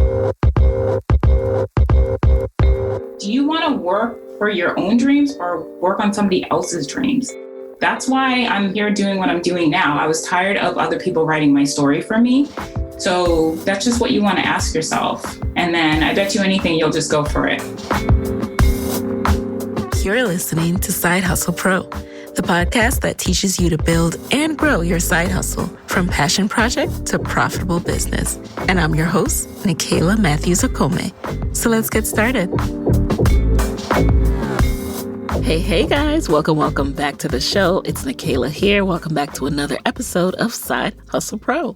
Do you want to work for your own dreams or work on somebody else's dreams? That's why I'm here doing what I'm doing now. I was tired of other people writing my story for me. So that's just what you want to ask yourself. And then I bet you anything, you'll just go for it. You're listening to Side Hustle Pro, the podcast that teaches you to build and grow your side hustle from passion project to profitable business. And I'm your host, Nikayla Matthews-Okome. So let's get started. Hey guys, welcome back to the show. It's Nikayla here. Welcome back to another episode of Side Hustle Pro.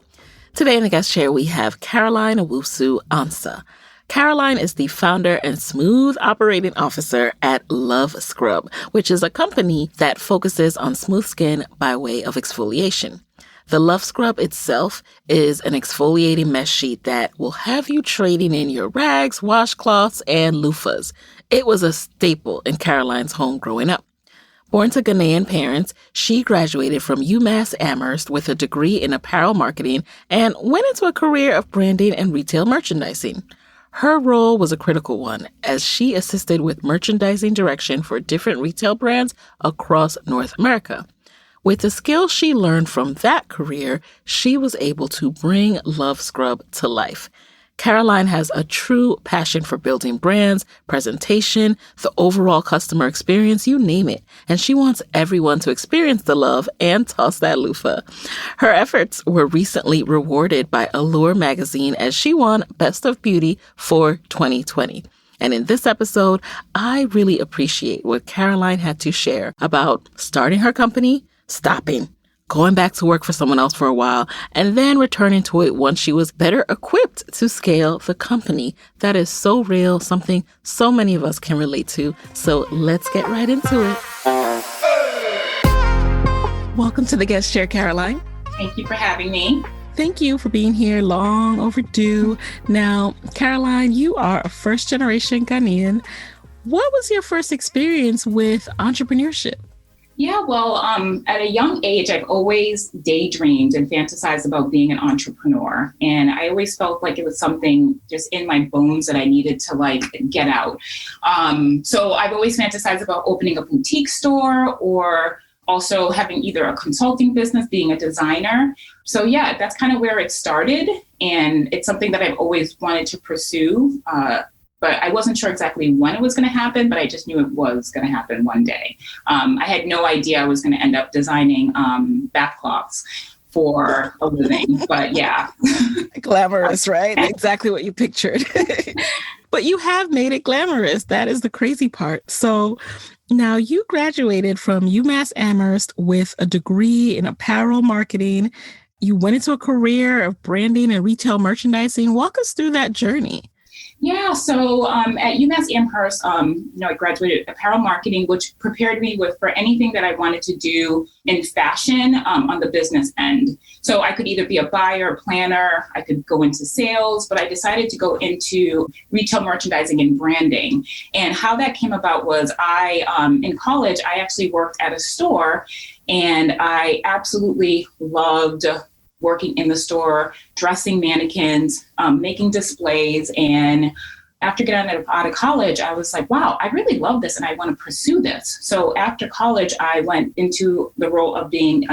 Today in the guest chair, we have Caroline Owusu-Ansah. Caroline is the founder and smooth operating officer at LUV SCRUB, which is a company that focuses on smooth skin by way of exfoliation. The LUV SCRUB itself is an exfoliating mesh sheet that will have you trading in your rags, washcloths, and loofahs. It was a staple in Caroline's home growing up. Born to Ghanaian parents, she graduated from UMass Amherst with a degree in apparel marketing and went into a career of branding and retail merchandising. Her role was a critical one as she assisted with merchandising direction for different retail brands across North America. With the skills she learned from that career, she was able to bring LUV SCRUB to life. Caroline has a true passion for building brands, presentation, the overall customer experience, you name it. And she wants everyone to experience the love and toss that loofah. Her efforts were recently rewarded by Allure magazine as she won Best of Beauty for 2020. And in this episode, I really appreciate what Caroline had to share about starting her company, stopping, going back to work for someone else for a while, and then returning to it once she was better equipped to scale the company. That is so real, something so many of us can relate to. So let's get right into it. Welcome to the guest chair, Caroline. Thank you for having me. Thank you for being here. Long overdue. Now, Caroline, you are a first-generation Ghanaian. What was your first experience with entrepreneurship? Yeah, well, at a young age, I've always daydreamed and fantasized about being an entrepreneur. And I always felt like it was something just in my bones that I needed to get out. So I've always fantasized about opening a boutique store or also having either a consulting business, being a designer. So yeah, that's kind of where it started. And it's something that I've always wanted to pursue. But I wasn't sure exactly when it was going to happen, but I just knew it was going to happen one day. I had no idea I was going to end up designing bathcloths for a living, but yeah. Glamorous, right? Exactly what you pictured. But you have made it glamorous. That is the crazy part. So now you graduated from UMass Amherst with a degree in apparel marketing. You went into a career of branding and retail merchandising. Walk us through that journey. Yeah, so at UMass Amherst, I graduated apparel marketing, which prepared me for anything that I wanted to do in fashion on the business end. So I could either be a buyer, planner, I could go into sales, but I decided to go into retail merchandising and branding. And how that came about was in college, I actually worked at a store, and I absolutely loved working in the store, dressing mannequins, making displays. And after getting out of college, I was like, wow, I really love this and I want to pursue this. So after college, I went into the role of being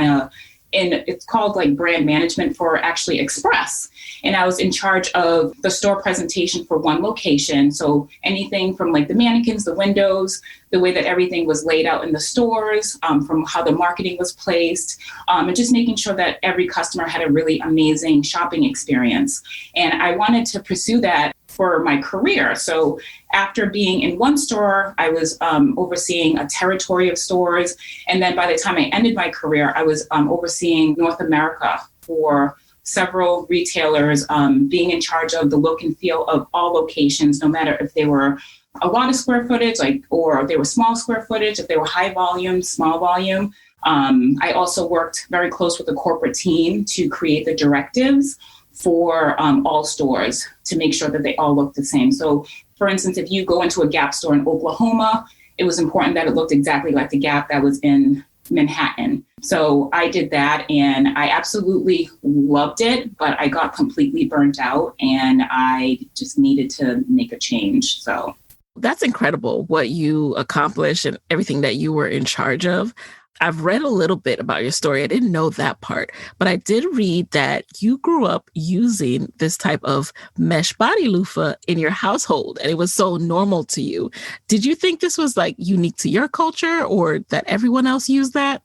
it's called brand management for actually Express. And I was in charge of the store presentation for one location. So anything from the mannequins, the windows, the way that everything was laid out in the stores, from how the marketing was placed, and just making sure that every customer had a really amazing shopping experience. And I wanted to pursue that for my career. So after being in one store, I was overseeing a territory of stores. And then by the time I ended my career, I was overseeing North America for several retailers, being in charge of the look and feel of all locations, no matter if they were a lot of square footage, or if they were small square footage, if they were high volume, small volume. I also worked very close with the corporate team to create the directives for all stores to make sure that they all look the same. So for instance, if you go into a Gap store in Oklahoma, it was important that it looked exactly like the Gap that was in Manhattan. So I did that and I absolutely loved it, but I got completely burnt out and I just needed to make a change. So that's incredible what you accomplished and everything that you were in charge of. I've read a little bit about your story. I didn't know that part, but I did read that you grew up using this type of mesh body loofah in your household, and it was so normal to you. Did you think this was like unique to your culture or that everyone else used that?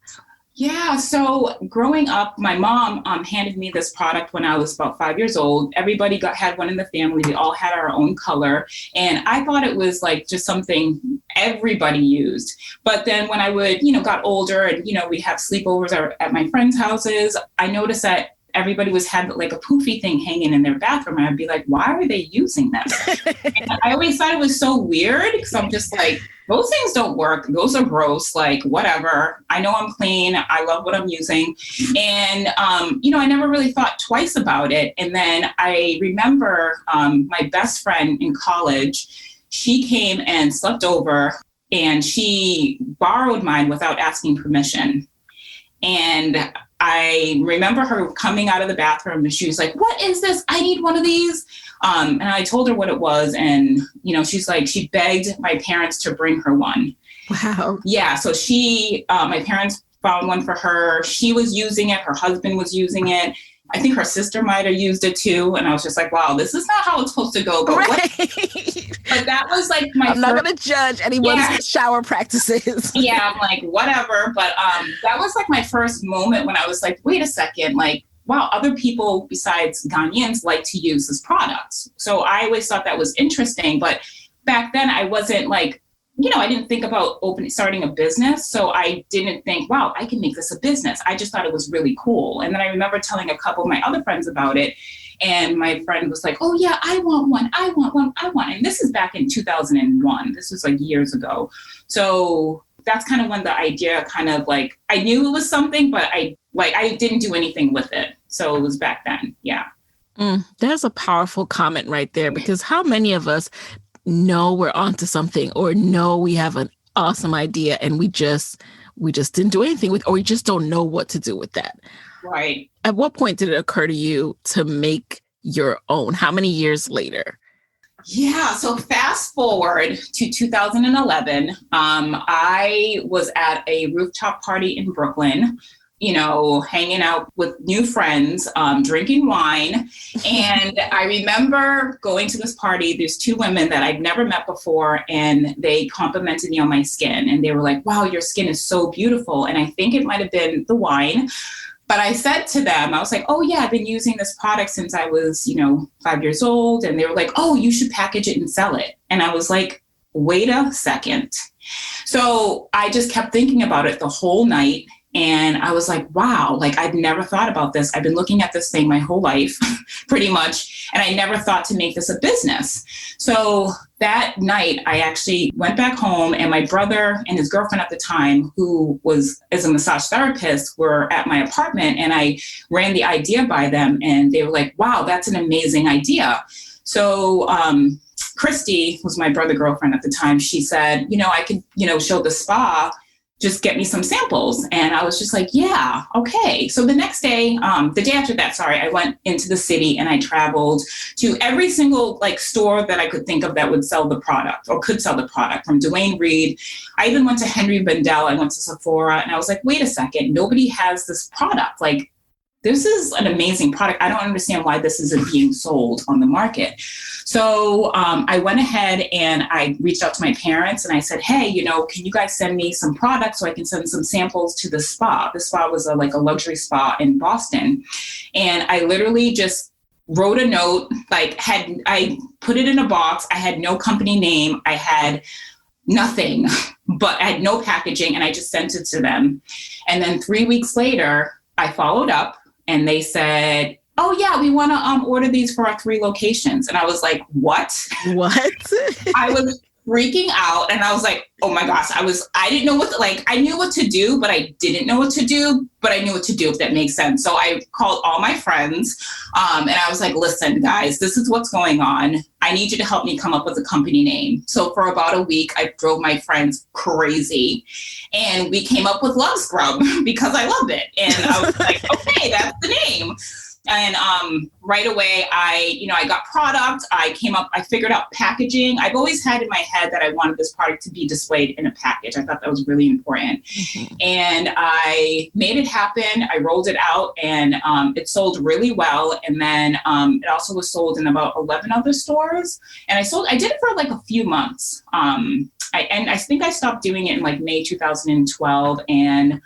Yeah. So growing up, my mom handed me this product when I was about 5 years old. Everybody had one in the family. We all had our own color. And I thought it was like just something everybody used. But then when I would, got older and, we'd have sleepovers at my friends' houses, I noticed that everybody had like a poofy thing hanging in their bathroom. And I'd be like, why are they using this? And I always thought it was so weird because I'm just like, those things don't work. Those are gross, like whatever. I know I'm clean. I love what I'm using. And, I never really thought twice about it. And then I remember my best friend in college, she came and slept over and she borrowed mine without asking permission. And I remember her coming out of the bathroom and she was like, what is this? I need one of these. And I told her what it was. And, she's like, she begged my parents to bring her one. Wow. Yeah. So my parents found one for her. She was using it. Her husband was using it. I think her sister might have used it too. And I was just like, wow, this is not how it's supposed to go. But, right. But that was like I'm not going to judge anyone's shower practices. Yeah. I'm like, whatever. But that was like my first moment when I was like, wait a second, like, wow, other people besides Ghanaians like to use this product. So I always thought that was interesting. But back then I wasn't like, I didn't think about starting a business. So I didn't think, wow, I can make this a business. I just thought it was really cool. And then I remember telling a couple of my other friends about it. And my friend was like, oh yeah, I want one. And this is back in 2001. This was like years ago. So that's kind of when the idea kind of like, I knew it was something, but I didn't do anything with it. So it was back then. Yeah. That's a powerful comment right there, because how many of us know we're onto something or know we have an awesome idea and we just didn't do anything with, or we just don't know what to do with that. Right. At what point did it occur to you to make your own? How many years later? Yeah. So fast forward to 2011, I was at a rooftop party in Brooklyn, hanging out with new friends, drinking wine. And I remember going to this party. There's two women that I'd never met before, and they complimented me on my skin. And they were like, wow, your skin is so beautiful. And I think it might have been the wine. But I said to them, I was like, oh yeah, I've been using this product since I was, 5 years old. And they were like, oh, you should package it and sell it. And I was like, wait a second. So I just kept thinking about it the whole night. And I was like, wow, like I've never thought about this. I've been looking at this thing my whole life, pretty much. And I never thought to make this a business. So that night I actually went back home, and my brother and his girlfriend at the time, who was as a massage therapist, were at my apartment, and I ran the idea by them, and they were like, wow, that's an amazing idea. So, Christy was my brother girlfriend at the time. She said, I could, show the spa, just get me some samples. And I was just like, yeah, okay. So the next day, the day after that, I went into the city and I traveled to every single store that I could think of that would sell the product or could sell the product, from Dwayne Reed. I even went to Henry Bendel. I went to Sephora, and I was like, wait a second, nobody has this product. This is an amazing product. I don't understand why this isn't being sold on the market. So I went ahead and I reached out to my parents and I said, hey, can you guys send me some products so I can send some samples to the spa? The spa was a luxury spa in Boston. And I literally just wrote a note, I put it in a box. I had no company name. I had nothing, but I had no packaging, and I just sent it to them. And then 3 weeks later, I followed up. And they said, oh, yeah, we want to order these for our 3 locations. And I was like, what? What? I was freaking out. And I was like, oh, my gosh, I didn't know I knew what to do, but I didn't know what to do. But I knew what to do, if that makes sense. So I called all my friends and I was like, listen, guys, this is what's going on. I I need you to help me come up with a company name. So for about a week, I drove my friends crazy. And we came up with LUV SCRUB because I loved it. And I was like, okay, that's the name. And right away, I got product. I figured out packaging. I've always had in my head that I wanted this product to be displayed in a package. I thought that was really important. Mm-hmm. And I made it happen. I rolled it out and it sold really well. And then it also was sold in about 11 other stores. And I did it for like a few months. I think I stopped doing it in like May 2012. And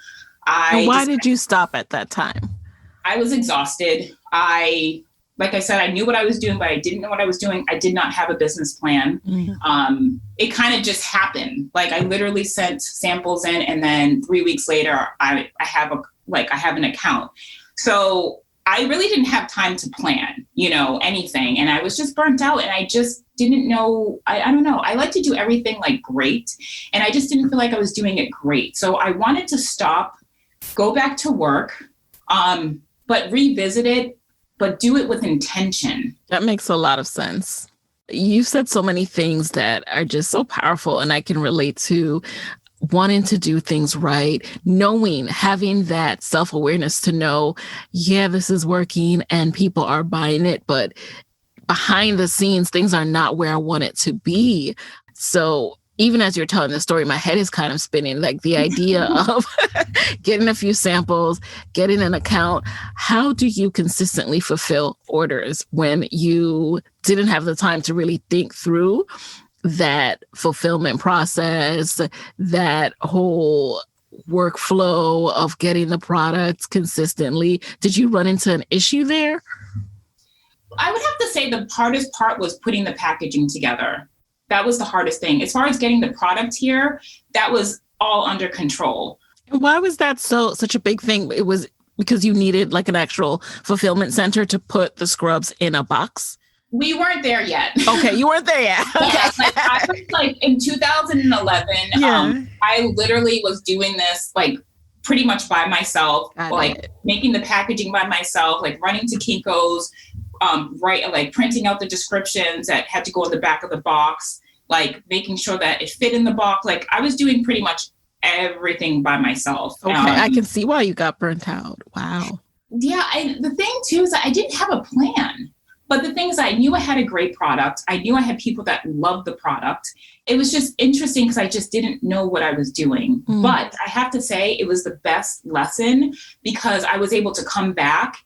why did you stop at that time? I was exhausted. Like I said, I knew what I was doing, but I didn't know what I was doing. I did not have a business plan. Mm-hmm. It kind of just happened. Like I literally sent samples in, and then 3 weeks later, I have an account. So I really didn't have time to plan, anything. And I was just burnt out, and I just didn't know. I don't know. I like to do everything like great, and I just didn't feel like I was doing it great. So I wanted to stop, go back to work, but revisit it, but do it with intention. That makes a lot of sense. You said so many things that are just so powerful, and I can relate to wanting to do things right, having that self-awareness to know, yeah, this is working and people are buying it, but behind the scenes, things are not where I want it to be. So even as you're telling the story, my head is kind of spinning, like the idea of getting a few samples, getting an account. How do you consistently fulfill orders when you didn't have the time to really think through that fulfillment process, that whole workflow of getting the products consistently? Did you run into an issue there? I would have to say the hardest part was putting the packaging together. That was the hardest thing. As far as getting the product here, that was all under control. Why was that such a big thing? It was because you needed like an actual fulfillment center to put the scrubs in a box? We weren't there yet. Okay, you weren't there yet. Okay. Yeah, I was like in 2011, I literally was doing this like pretty much by myself, making the packaging by myself, like running to Kinko's, printing out the descriptions that had to go in the back of the box, like making sure that it fit in the box. Like I was doing pretty much everything by myself. Okay, I can see why you got burnt out. Wow. Yeah, the thing too is that I didn't have a plan. But the thing is, I knew I had a great product. I knew I had people that loved the product. It was just interesting because I just didn't know what I was doing. Mm. But I have to say it was the best lesson because I was able to come back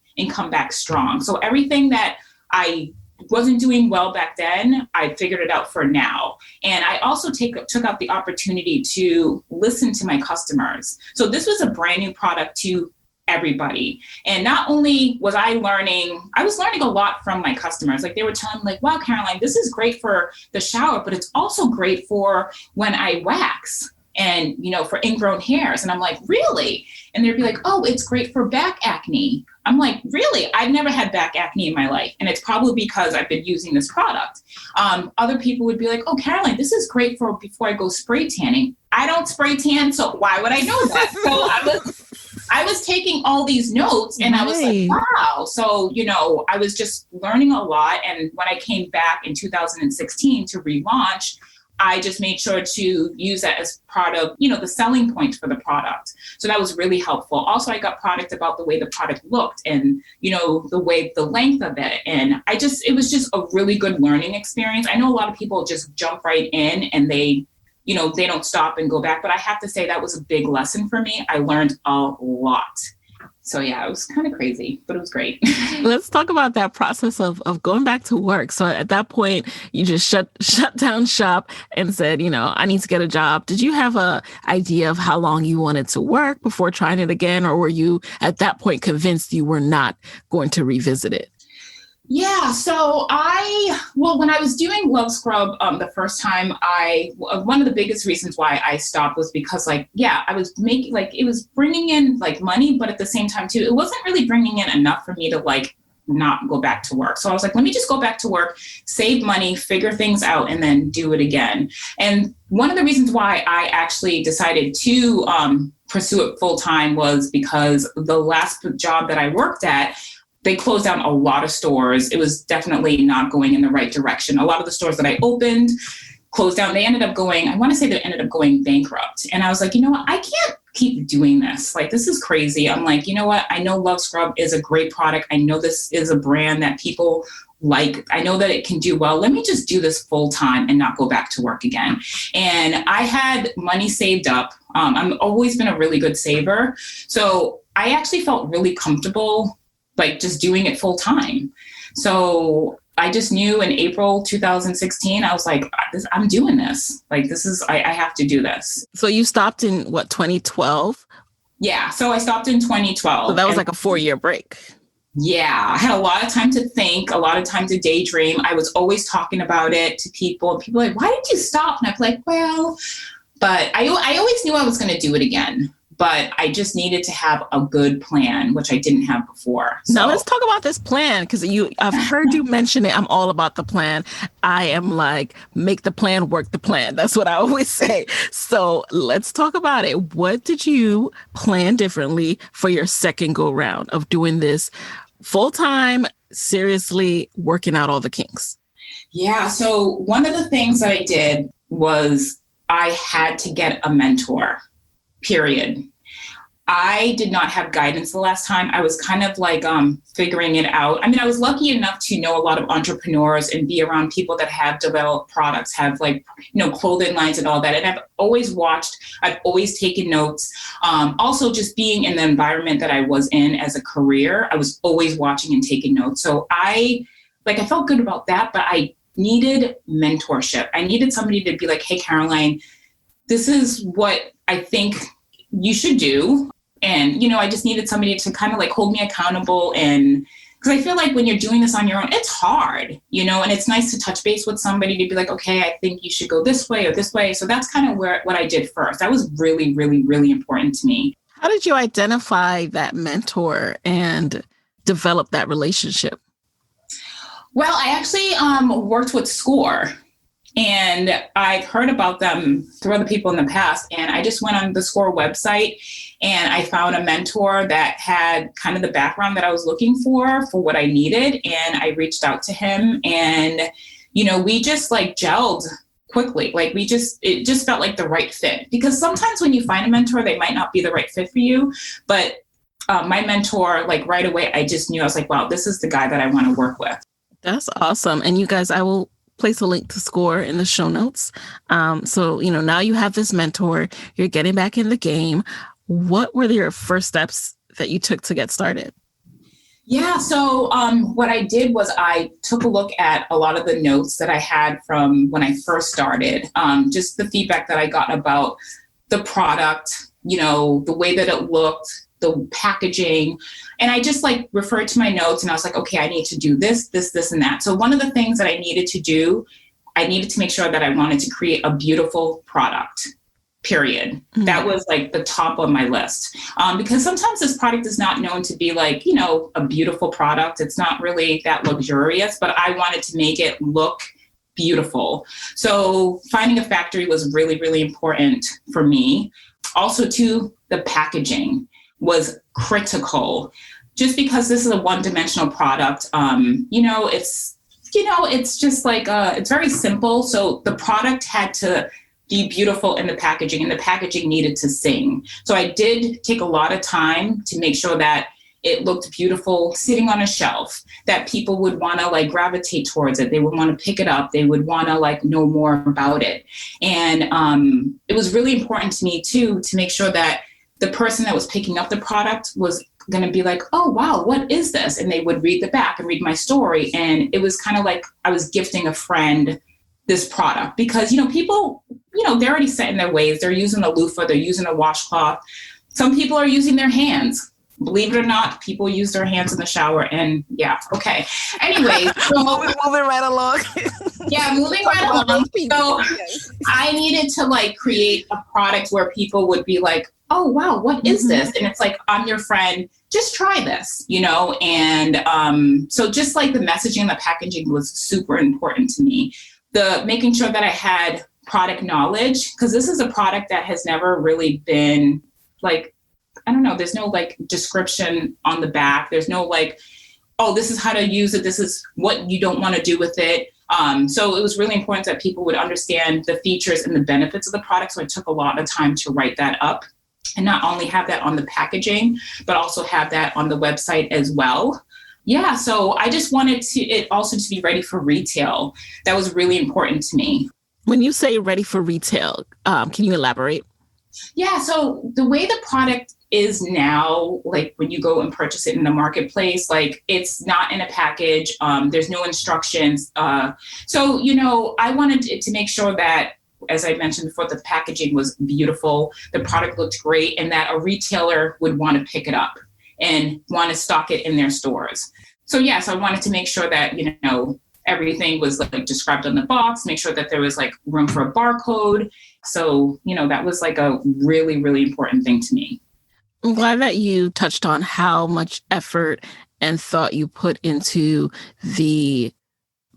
strong. So everything that I wasn't doing well back then, I figured it out for now. And I also took out the opportunity to listen to my customers. So this was a brand new product to everybody. And not only was I was learning a lot from my customers. Like they were telling me like, wow, Caroline, this is great for the shower, but it's also great for when I wax and, for ingrown hairs. And I'm like, really? And they'd be like, oh, it's great for back acne. I'm like, really? I've never had back acne in my life. And it's probably because I've been using this product. Other people would be like, oh, Caroline, this is great for before I go spray tanning. I don't spray tan, so why would I know that? So I was taking all these notes and I was like, wow. So, I was just learning a lot. And when I came back in 2016 to relaunch, I just made sure to use that as part of, the selling point for the product. So that was really helpful. Also, I got product about the way the product looked and, the length of it. And it was just a really good learning experience. I know a lot of people just jump right in and they don't stop and go back. But I have to say that was a big lesson for me. I learned a lot. So yeah, it was kind of crazy, but it was great. Let's talk about that process of going back to work. So at that point, you just shut down shop and said, I need to get a job. Did you have a idea of how long you wanted to work before trying it again? Or were you at that point convinced you were not going to revisit it? Yeah. So when I was doing LUV SCRUB the first time, one of the biggest reasons why I stopped was because I was making it was bringing in money, but at the same time too, it wasn't really bringing in enough for me to not go back to work. So I was like, let me just go back to work, save money, figure things out, and then do it again. And one of the reasons why I actually decided to pursue it full time was because the last job that I worked at, they closed down a lot of stores. It was definitely not going in the right direction. A lot of the stores that I opened closed down. They ended up going, I want to say they ended up going bankrupt. And I was like, you know what? I can't keep doing this. Like, this is crazy. I'm like, you know what? I know LUV Scrub is a great product. I know this is a brand that people like. I know that it can do well. Let me just do this full time and not go back to work again. And I had money saved up. I've always been a really good saver. So I actually felt really comfortable, like just doing it full time. So I just knew in April 2016, I was like, I'm doing this. Like, this is, I have to do this. So you stopped in what, 2012? Yeah. So I stopped in 2012. So that was like a 4-year break. Yeah. I had a lot of time to think, a lot of time to daydream. I was always talking about it to people. And people were like, why did you stop? And I'm like, well, but I always knew I was going to do it again. But I just needed to have a good plan, which I didn't have before. So. Now let's talk about this plan, because I've heard you mention it. I'm all about the plan. I am like, make the plan, work the plan. That's what I always say. So let's talk about it. What did you plan differently for your second go round of doing this full time, seriously working out all the kinks? Yeah. So one of the things that I did was I had to get a mentor, period. I did not have guidance the last time. I was kind of like figuring it out. I mean, I was lucky enough to know a lot of entrepreneurs and be around people that have developed products, have like, clothing lines and all that. And I've always watched, I've always taken notes. Also just being in the environment that I was in as a career, I was always watching and taking notes. So I felt good about that, but I needed mentorship. I needed somebody to be like, hey, Caroline, this is what I think you should do. And, I just needed somebody to kind of like hold me accountable. And because I feel like when you're doing this on your own, it's hard, and it's nice to touch base with somebody to be like, okay, I think you should go this way or this way. So that's kind of what I did first. That was really, really, really important to me. How did you identify that mentor and develop that relationship? Well, I actually worked with SCORE. And I've heard about them through other people in the past. And I just went on the SCORE website and I found a mentor that had kind of the background that I was looking for what I needed. And I reached out to him and, we just like gelled quickly. Like it just felt like the right fit, because sometimes when you find a mentor, they might not be the right fit for you. But my mentor, like right away, I just knew, I was like, wow, this is the guy that I want to work with. That's awesome. And you guys, I will place a link to SCORE in the show notes. So, now you have this mentor, you're getting back in the game. What were your first steps that you took to get started? Yeah. So what I did was I took a look at a lot of the notes that I had from when I first started, just the feedback that I got about the product, the way that it looked, the packaging. And I just like referred to my notes and I was like, okay, I need to do this, this, and that. So one of the things that I needed to do, I needed to make sure that I wanted to create a beautiful product, period. Mm-hmm. That was like the top of my list. Because sometimes this product is not known to be like, a beautiful product. It's not really that luxurious, but I wanted to make it look beautiful. So finding a factory was really, really important for me. Also too, the packaging was critical, just because this is a one-dimensional product. It's just like, it's very simple. So the product had to be beautiful in the packaging, and the packaging needed to sing. So I did take a lot of time to make sure that it looked beautiful sitting on a shelf, that people would want to like gravitate towards it. They would want to pick it up. They would want to like know more about it. And it was really important to me too, to make sure that the person that was picking up the product was going to be like, oh, wow, what is this? And they would read the back and read my story. And it was kind of like I was gifting a friend this product, because, people, they're already set in their ways. They're using a loofah, they're using a washcloth. Some people are using their hands. Believe it or not, people use their hands in the shower. And yeah, okay. Anyway, so moving right along. Yeah, moving right along. So I needed to like create a product where people would be like, oh, wow, what is this? And it's like, I'm your friend, just try this, And so just like the messaging and the packaging was super important to me. The making sure that I had product knowledge, because this is a product that has never really been like, I don't know, there's no like description on the back. There's no like oh, this is how to use it. This is what you don't want to do with it. So it was really important that people would understand the features and the benefits of the product. So I took a lot of time to write that up and not only have that on the packaging, but also have that on the website as well. Yeah, so I just wanted it also to be ready for retail. That was really important to me. When you say ready for retail, can you elaborate? Yeah, so the way the product is now, like when you go and purchase it in the marketplace, like it's not in a package. There's no instructions. So, I wanted to make sure that, as I mentioned before, the packaging was beautiful, the product looked great, and that a retailer would want to pick it up and want to stock it in their stores. So yes, I wanted to make sure that, everything was like described on the box, make sure that there was like room for a barcode. So, that was like a really, really important thing to me. I'm glad that you touched on how much effort and thought you put into the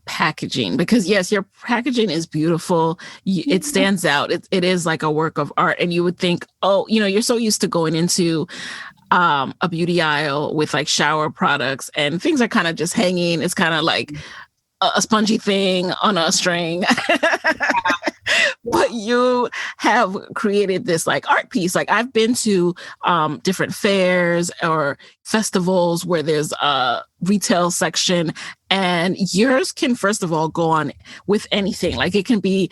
packaging, because yes, your packaging is beautiful. It stands out. It is like a work of art. And you would think, oh, you're so used to going into a beauty aisle with like shower products and things are kind of just hanging. It's kind of like a spongy thing on a string. But you have created this like art piece. Like I've been to different fairs or festivals where there's a retail section, and yours can first of all go on with anything. Like it can be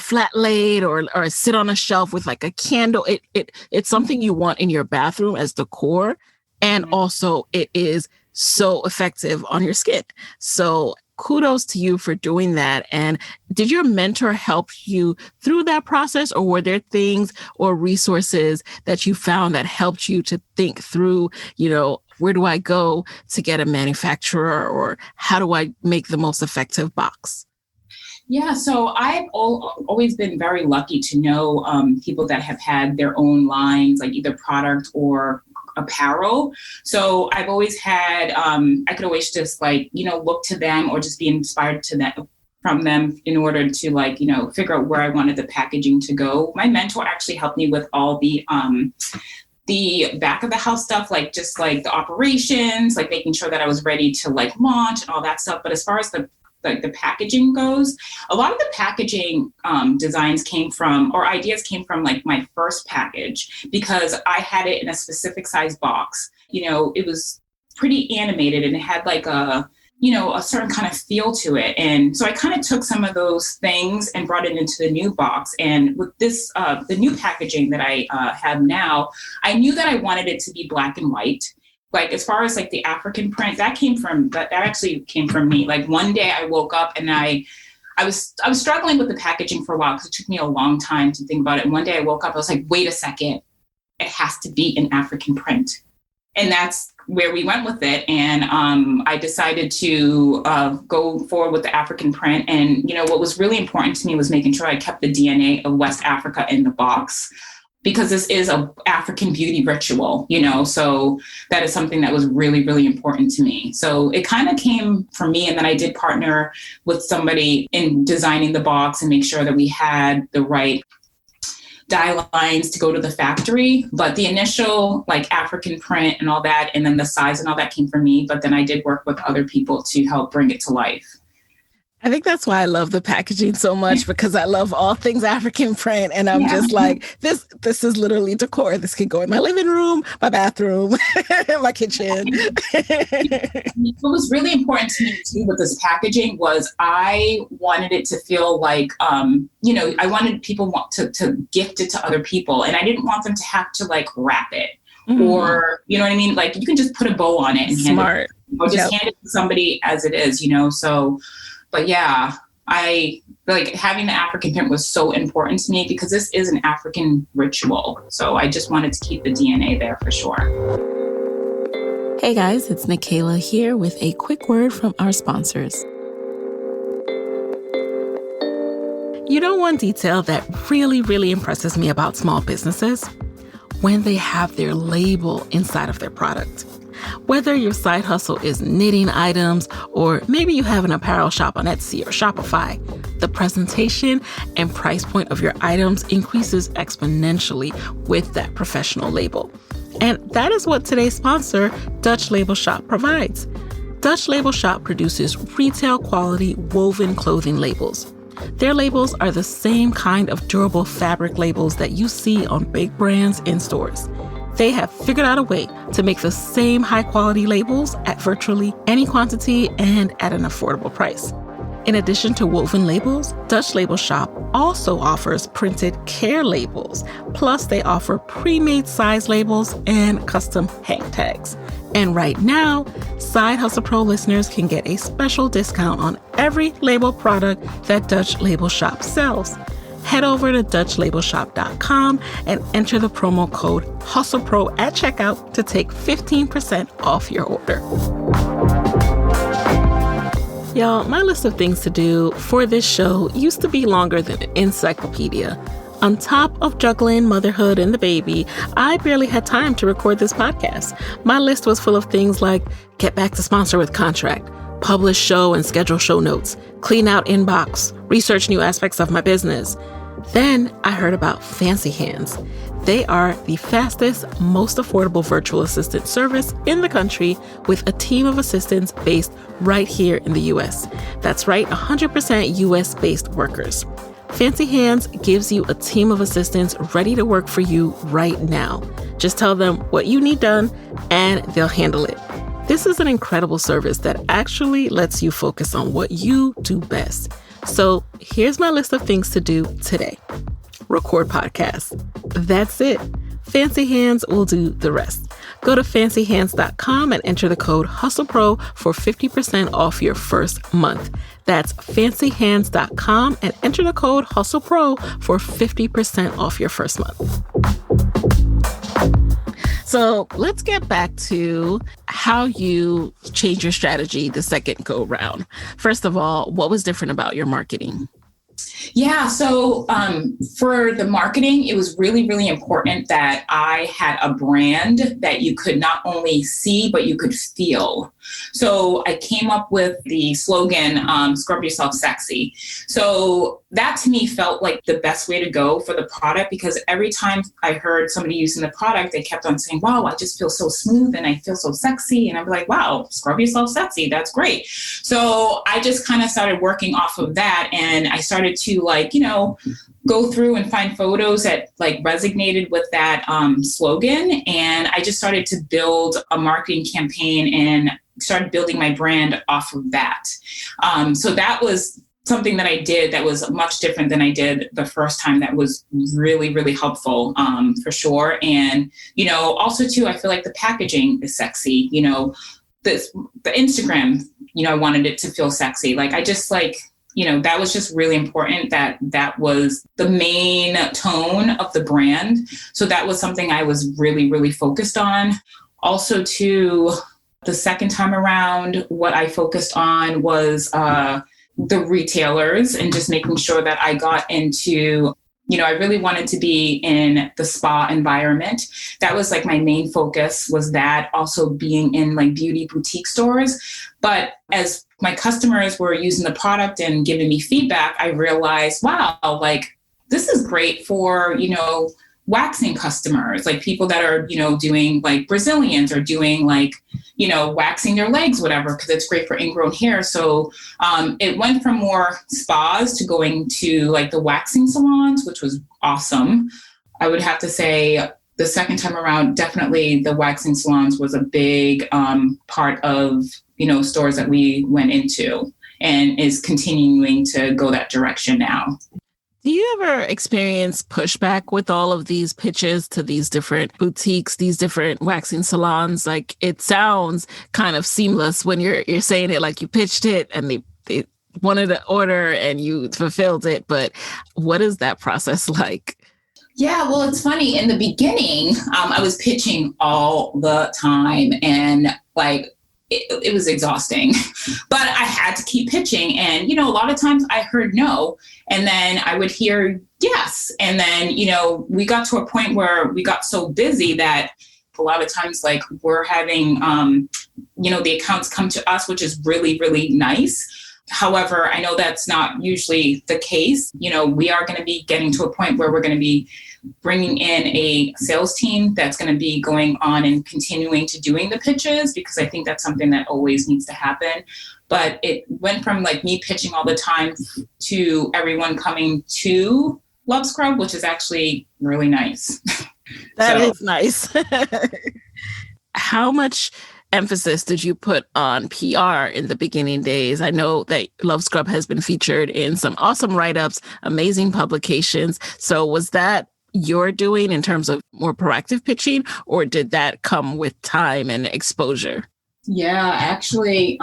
flat laid or sit on a shelf with like a candle. It's something you want in your bathroom as decor, and also it is so effective on your skin. So kudos to you for doing that. And did your mentor help you through that process, or were there things or resources that you found that helped you to think through, where do I go to get a manufacturer, or how do I make the most effective box? Yeah, so I've always been very lucky to know people that have had their own lines, like either product or apparel. So I've always had, I could always just look to them or just be inspired from them in order to figure out where I wanted the packaging to go. My mentor actually helped me with all the back of the house stuff, like just like the operations, like making sure that I was ready to launch and all that stuff. But as far as the packaging goes, a lot of the packaging designs came from, or ideas came from like my first package, because I had it in a specific size box. It was pretty animated and it had like a certain kind of feel to it. And so I kind of took some of those things and brought it into the new box. And with this, the new packaging that I have now, I knew that I wanted it to be black and white. Like as far as like the African print, that actually came from me. Like one day I woke up and I was struggling with the packaging for a while because it took me a long time to think about it. And one day I woke up, I was like, wait a second, it has to be an African print. And that's where we went with it. And I decided to go forward with the African print. And, what was really important to me was making sure I kept the DNA of West Africa in the box, because this is an African beauty ritual, so that is something that was really, really important to me. So it kind of came from me. And then I did partner with somebody in designing the box and make sure that we had the right dye lines to go to the factory. But the initial African print and all that, and then the size and all that came from me. But then I did work with other people to help bring it to life. I think that's why I love the packaging so much, because I love all things African print. And I'm just like, this is literally decor. This could go in my living room, my bathroom, my kitchen. What was really important to me too with this packaging was I wanted it to feel like, I wanted people to gift it to other people. And I didn't want them to have to wrap it. Or, you know what I mean? Like you can just put a bow on it and hand it to somebody as it is, so... But yeah, I having the African print was so important to me because this is an African ritual. So I just wanted to keep the DNA there for sure. Hey guys, it's Nikayla here with a quick word from our sponsors. One detail that really, really impresses me about small businesses? When they have their label inside of their product. Whether your side hustle is knitting items, or maybe you have an apparel shop on Etsy or Shopify, the presentation and price point of your items increases exponentially with that professional label. And that is what today's sponsor, Dutch Label Shop, provides. Dutch Label Shop produces retail quality woven clothing labels. Their labels are the same kind of durable fabric labels that you see on big brands in stores. They have figured out a way to make the same high-quality labels at virtually any quantity and at an affordable price. In addition to woven labels, Dutch Label Shop also offers printed care labels. Plus, they offer pre-made size labels and custom hang tags. And right now, Side Hustle Pro listeners can get a special discount on every label product that Dutch Label Shop sells. Head over to DutchLabelShop.com and enter the promo code HustlePro at checkout to take 15% off your order. Y'all, my list of things to do for this show used to be longer than an encyclopedia. On top of juggling motherhood and the baby, I barely had time to record this podcast. My list was full of things like get back to sponsor with contract, publish show and schedule show notes, clean out inbox, research new aspects of my business. Then I heard about Fancy Hands. They are the fastest, most affordable virtual assistant service in the country with a team of assistants based right here in the US. That's right, 100% US-based workers. Fancy Hands gives you a team of assistants ready to work for you right now. Just tell them what you need done and they'll handle it. This is an incredible service that actually lets you focus on what you do best. So here's my list of things to do today. Record podcasts. That's it. Fancy Hands will do the rest. Go to fancyhands.com and enter the code HustlePro for 50% off your first month. That's fancyhands.com and enter the code HustlePro for 50% off your first month. So let's get back to how you change your strategy the second go round. First of all, what was different about your marketing? Yeah. So for the marketing, it was really, really important that I had a brand that you could not only see, but you could feel. So I came up with the slogan, scrub yourself sexy. So that to me felt like the best way to go for the product, because every time I heard somebody using the product, they kept on saying, wow, I just feel so smooth and I feel so sexy. And I'm like, wow, scrub yourself sexy. That's great. So I just kind of started working off of that. And I started to go through and find photos that resonated with that slogan. And I just started to build a marketing campaign and started building my brand off of that. So that was something that I did that was much different than I did the first time. That was really, really helpful for sure. And, also too, I feel like the packaging is sexy, the Instagram, I wanted it to feel sexy. That was just really important, that was the main tone of the brand. So that was something I was really, really focused on. Also too, the second time around, what I focused on was the retailers and just making sure that I got into, I really wanted to be in the spa environment. That was my main focus, was that, also being in beauty boutique stores. But as my customers were using the product and giving me feedback, I realized, wow, this is great for, waxing customers, people that are, doing Brazilians or doing waxing their legs, whatever, because it's great for ingrown hair. So it went from more spas to going to the waxing salons, which was awesome. I would have to say the second time around, definitely the waxing salons was a big part of, stores that we went into, and is continuing to go that direction now. Do you ever experience pushback with all of these pitches to these different boutiques, these different waxing salons? It sounds kind of seamless when you're saying it, you pitched it and they wanted to order and you fulfilled it. But what is that process like? Yeah, well, it's funny. In the beginning, I was pitching all the time, and it was exhausting, but I had to keep pitching. And, a lot of times I heard no, and then I would hear yes. And then, we got to a point where we got so busy that a lot of times, we're having, the accounts come to us, which is really, really nice. However, I know that's not usually the case. We are going to be getting to a point where we're going to be bringing in a sales team that's going to be going on and continuing to doing the pitches, because I think that's something that always needs to happen. But it went from like me pitching all the time to everyone coming to LUV SCRUB, which is actually really nice. That is nice. How much emphasis did you put on PR in the beginning days? I know that LUV SCRUB has been featured in some awesome write-ups, amazing publications. So was that your doing in terms of more proactive pitching, or did that come with time and exposure? Yeah, actually,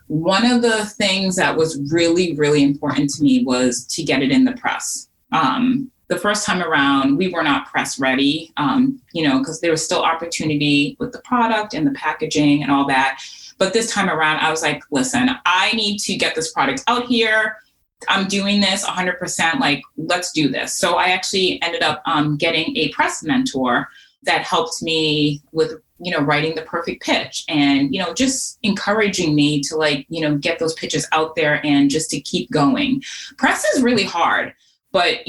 one of the things that was really, really important to me was to get it in the press. The first time around, we were not press ready, because there was still opportunity with the product and the packaging and all that. But this time around, I was like, listen, I need to get this product out here. I'm doing this 100%, like, let's do this. So I actually ended up getting a press mentor that helped me with, writing the perfect pitch and, just encouraging me to get those pitches out there and just to keep going. Press is really hard, but,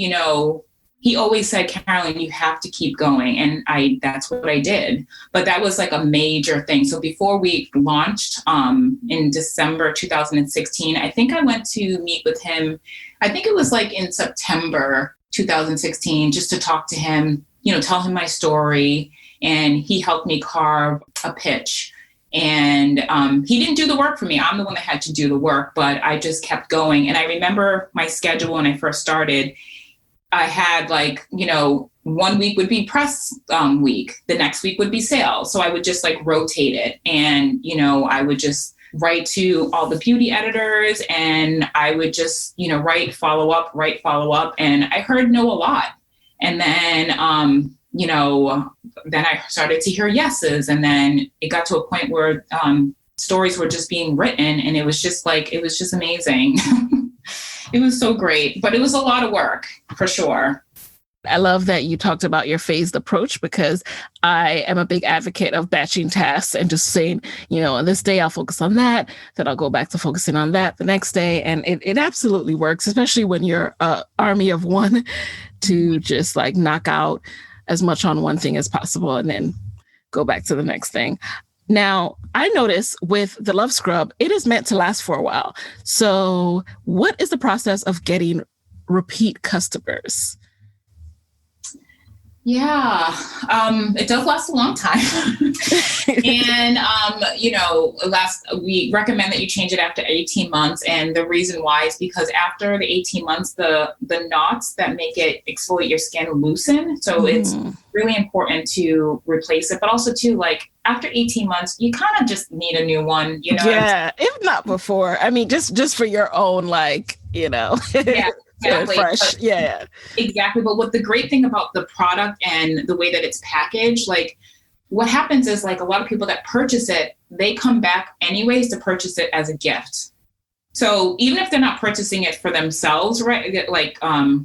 he always said, Carolyn, you have to keep going. And that's what I did. But that was like a major thing. So before we launched in December 2016, I think I went to meet with him. I think it was like in September 2016, just to talk to him, tell him my story. And he helped me carve a pitch. And he didn't do the work for me. I'm the one that had to do the work, but I just kept going. And I remember my schedule when I first started. I had 1 week would be press week. The next week would be sales. So I would just rotate it. And, I would just write to all the beauty editors and I would just, write follow up. And I heard no a lot. And then, then I started to hear yeses. And then it got to a point where stories were just being written. And it was just amazing. It was so great, but it was a lot of work for sure. I love that you talked about your phased approach, because I am a big advocate of batching tasks and just saying, on this day I'll focus on that, then I'll go back to focusing on that the next day. And it absolutely works, especially when you're an army of one, to just knock out as much on one thing as possible and then go back to the next thing. Now, I notice with the LUV SCRUB, it is meant to last for a while. So what is the process of getting repeat customers? Yeah, it does last a long time. And, we recommend that you change it after 18 months. And the reason why is because after the 18 months, the knots that make it exfoliate your skin loosen. So it's really important to replace it. But also too, after 18 months, you kind of just need a new one, Yeah, if not before. I mean, just for your own, Yeah. Exactly. Fresh. Yeah. Exactly. But what the great thing about the product and the way that it's packaged, what happens is a lot of people that purchase it, they come back anyways to purchase it as a gift. So even if they're not purchasing it for themselves, right,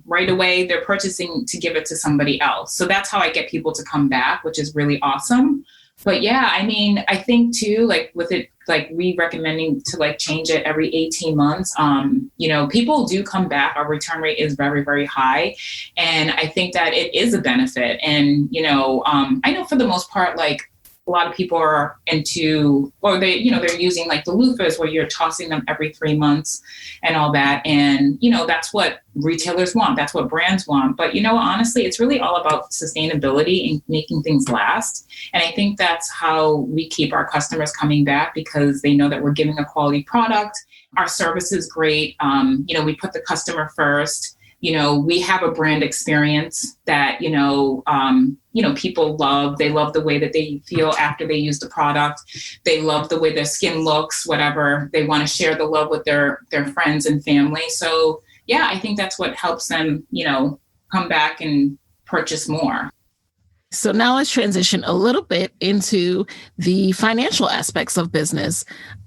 right away, they're purchasing to give it to somebody else. So that's how I get people to come back, which is really awesome. But yeah, I mean, I think too, with it, we recommending to change it every 18 months. People do come back. Our return rate is very, very high. And I think that it is a benefit. And, I know for the most part, a lot of people are into, or they're using the loofahs where you're tossing them every 3 months and all that. And, that's what retailers want. That's what brands want. But, honestly, it's really all about sustainability and making things last. And I think that's how we keep our customers coming back, because they know that we're giving a quality product. Our service is great. We put the customer first. We have a brand experience that, people love. They love the way that they feel after they use the product. They love the way their skin looks, whatever. They want to share the love with their friends and family. So, yeah, I think that's what helps them, come back and purchase more. So now let's transition a little bit into the financial aspects of business.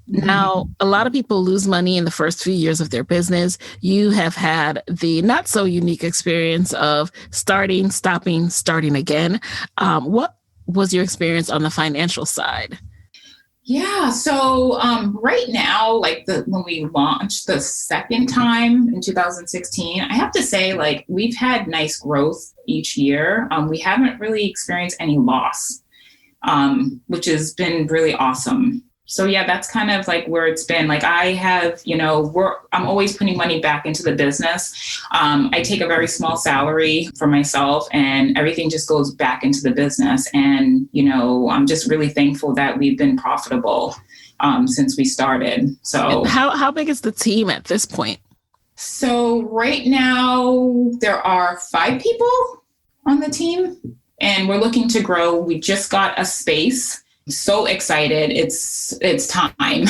Now, a lot of people lose money in the first few years of their business. You have had the not so unique experience of starting, stopping, starting again. What was your experience on the financial side? Yeah. So right now, like when we launched the second time in 2016, I have to say, like, we've had nice growth each year. We haven't really experienced any loss, which has been really awesome. So yeah, that's kind of like where it's been. Like I have, I'm always putting money back into the business. I take a very small salary for myself and everything just goes back into the business. And, I'm just really thankful that we've been profitable since we started. So how big is the team at this point? So right now there are 5 people on the team and we're looking to grow. We just got a space. So excited. It's time.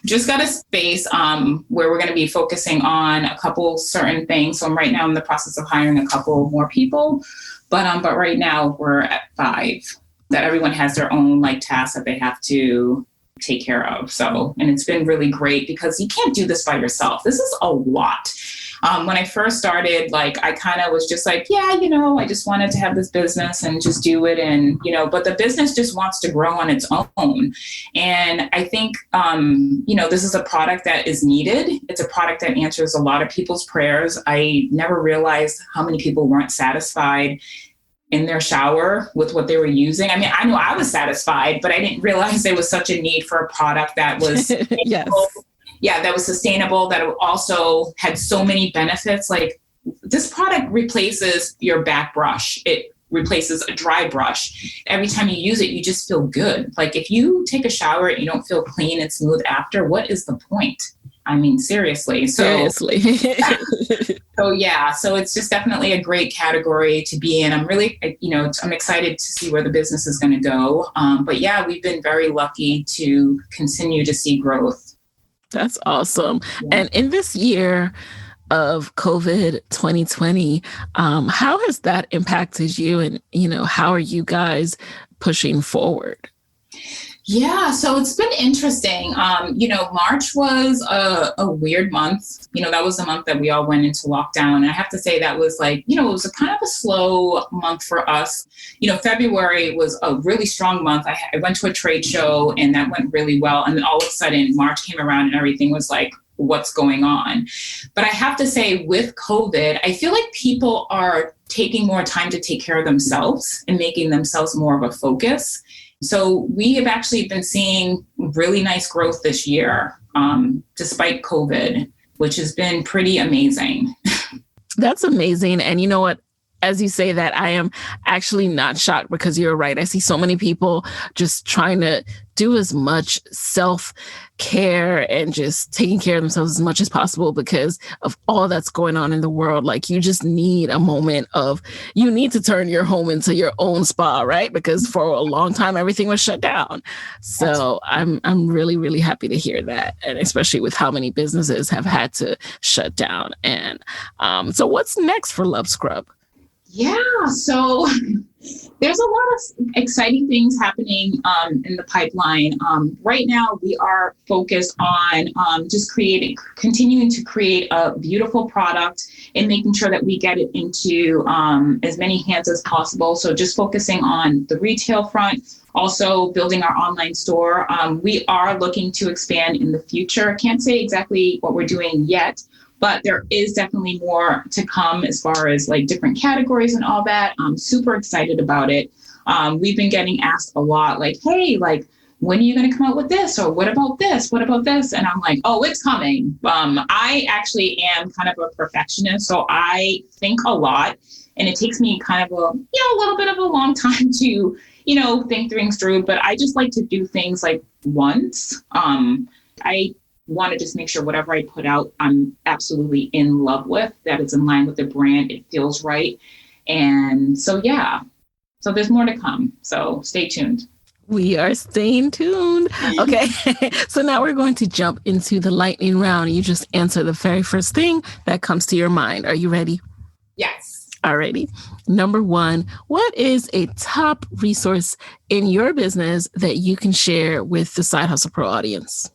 Just got a space where we're going to be focusing on a couple certain things. So right now I'm in the process of hiring a couple more people, but right now we're at 5 that everyone has their own like tasks that they have to take care of. So, and it's been really great because you can't do this by yourself. This is a lot. When I first started, like, I kind of was just like, yeah, I just wanted to have this business and just do it. And, but the business just wants to grow on its own. And I think, this is a product that is needed. It's a product that answers a lot of people's prayers. I never realized how many people weren't satisfied in their shower with what they were using. I mean, I knew I was satisfied, but I didn't realize there was such a need for a product that was yes. that was sustainable, that also had so many benefits. Like this product replaces your back brush. It replaces a dry brush. Every time you use it, you just feel good. Like if you take a shower and you don't feel clean and smooth after, what is the point? I mean, seriously. Seriously. So it's just definitely a great category to be in. I'm really, I'm excited to see where the business is going to go. But yeah, we've been very lucky to continue to see growth. That's awesome. Yeah. And in this year of COVID 2020, how has that impacted you? And, how are you guys pushing forward? Yeah, so it's been interesting. March was a weird month. That was the month that we all went into lockdown. And I have to say that was like, it was a kind of a slow month for us. February was a really strong month. I went to a trade show and that went really well. And then all of a sudden March came around and everything was like, what's going on? But I have to say with COVID, I feel like people are taking more time to take care of themselves and making themselves more of a focus. So we have actually been seeing really nice growth this year, despite COVID, which has been pretty amazing. That's amazing. And you know what? As you say that, I am actually not shocked because you're right. I see so many people just trying to do as much self-care and just taking care of themselves as much as possible because of all that's going on in the world. Like you just need a moment you need to turn your home into your own spa, right? Because for a long time, everything was shut down. So I'm really, really happy to hear that. And especially with how many businesses have had to shut down. And so what's next for LUV SCRUB? Yeah, so there's a lot of exciting things happening in the pipeline. Right now, we are focused on just continuing to create a beautiful product and making sure that we get it into as many hands as possible. So just focusing on the retail front, also building our online store. We are looking to expand in the future. I can't say exactly what we're doing yet, but there is definitely more to come as far as like different categories and all that. I'm super excited about it. We've been getting asked a lot, like, hey, like, when are you going to come out with this? Or what about this? What about this? And I'm like, oh, it's coming. I actually am kind of a perfectionist. So I think a lot and it takes me kind of a little bit of a long time to, think things through, but I just like to do things like once. I want to just make sure whatever I put out, I'm absolutely in love with, that it's in line with the brand. It feels right. And so, yeah, so there's more to come. So stay tuned. We are staying tuned. Okay. So now we're going to jump into the lightning round. You just answer the very first thing that comes to your mind. Are you ready? Yes. Alrighty. Number 1, what is a top resource in your business that you can share with the Side Hustle Pro audience?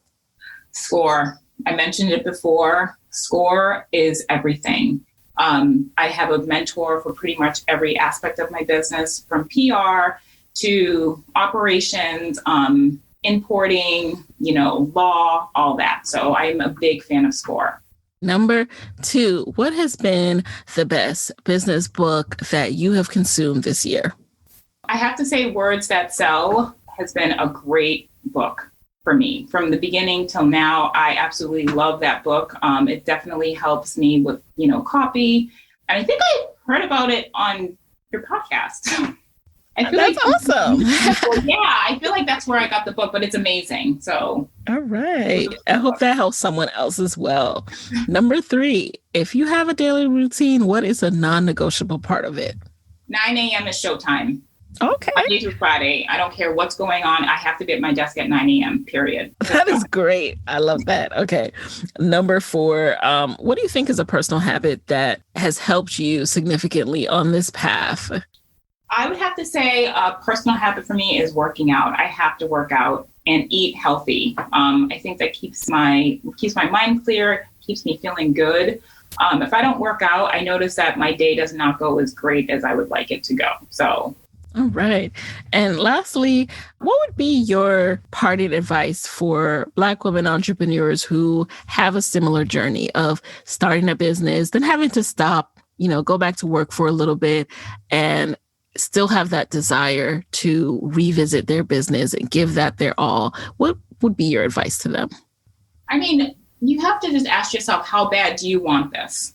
SCORE. I mentioned it before. SCORE is everything. I have a mentor for pretty much every aspect of my business, from PR to operations, importing, law, all that. So I'm a big fan of SCORE. Number 2, what has been the best business book that you have consumed this year? I have to say Words That Sell has been a great book for me. From the beginning till now, I absolutely love that book. It definitely helps me with, copy. And I think I heard about it on your podcast. That's awesome. Yeah, I feel like that's where I got the book, but it's amazing. So, all right. I hope that helps someone else as well. Number 3, if you have a daily routine, what is a non-negotiable part of it? 9 a.m. is showtime. Okay. Monday through Friday. I don't care what's going on. I have to be at my desk at 9 a.m., period. That is great. I love that. Okay. Number 4, what do you think is a personal habit that has helped you significantly on this path? I would have to say a personal habit for me is working out. I have to work out and eat healthy. I think that keeps my mind clear, keeps me feeling good. If I don't work out, I notice that my day does not go as great as I would like it to go. So. All right. And lastly, what would be your parting advice for Black women entrepreneurs who have a similar journey of starting a business, then having to stop, go back to work for a little bit and still have that desire to revisit their business and give that their all? What would be your advice to them? I mean, you have to just ask yourself, how bad do you want this?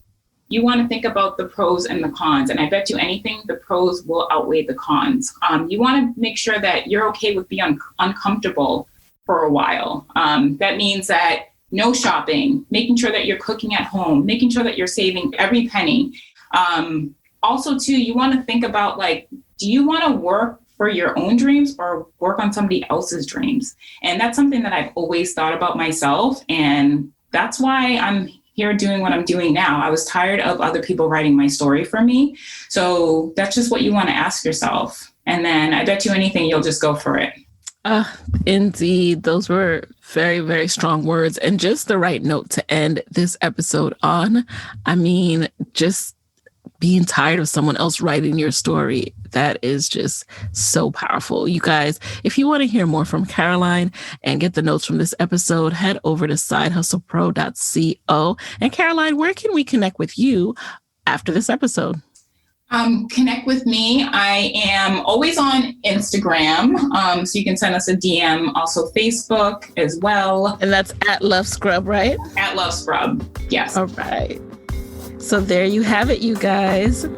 You want to think about the pros and the cons. And I bet you anything, the pros will outweigh the cons. You want to make sure that you're okay with being uncomfortable for a while. That means that no shopping, making sure that you're cooking at home, making sure that you're saving every penny. Also, too, you want to think about, do you want to work for your own dreams or work on somebody else's dreams? And that's something that I've always thought about myself. And that's why I'm here doing what I'm doing now. I was tired of other people writing my story for me. So that's just what you want to ask yourself. And then I bet you anything, you'll just go for it. Indeed. Those were very, very strong words and just the right note to end this episode on. I mean, just being tired of someone else writing your story. That is just so powerful. You guys, if you want to hear more from Caroline and get the notes from this episode, head over to sidehustlepro.co. And Caroline, where can we connect with you after this episode? Connect with me. I am always on Instagram. So you can send us a DM, also Facebook as well. And that's at LUV SCRUB, right? At LUV SCRUB. Yes. All right. So there you have it, you guys.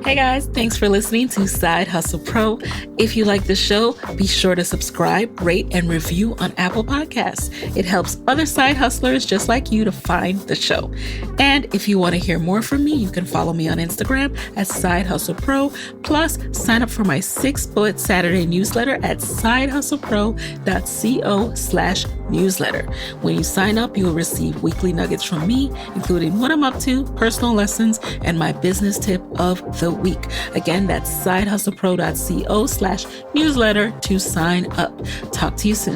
Hey guys, thanks for listening to Side Hustle Pro. If you like the show, be sure to subscribe, rate, and review on Apple Podcasts. It helps other side hustlers just like you to find the show. And if you want to hear more from me, you can follow me on Instagram at Side Hustle Pro. Plus, sign up for my 6-bullet Saturday newsletter at sidehustlepro.co/newsletter. When you sign up, you will receive weekly nuggets from me, including what I'm up to, personal lessons, and my business tip of the week. Again, that's sidehustlepro.co/newsletter to sign up. Talk to you soon.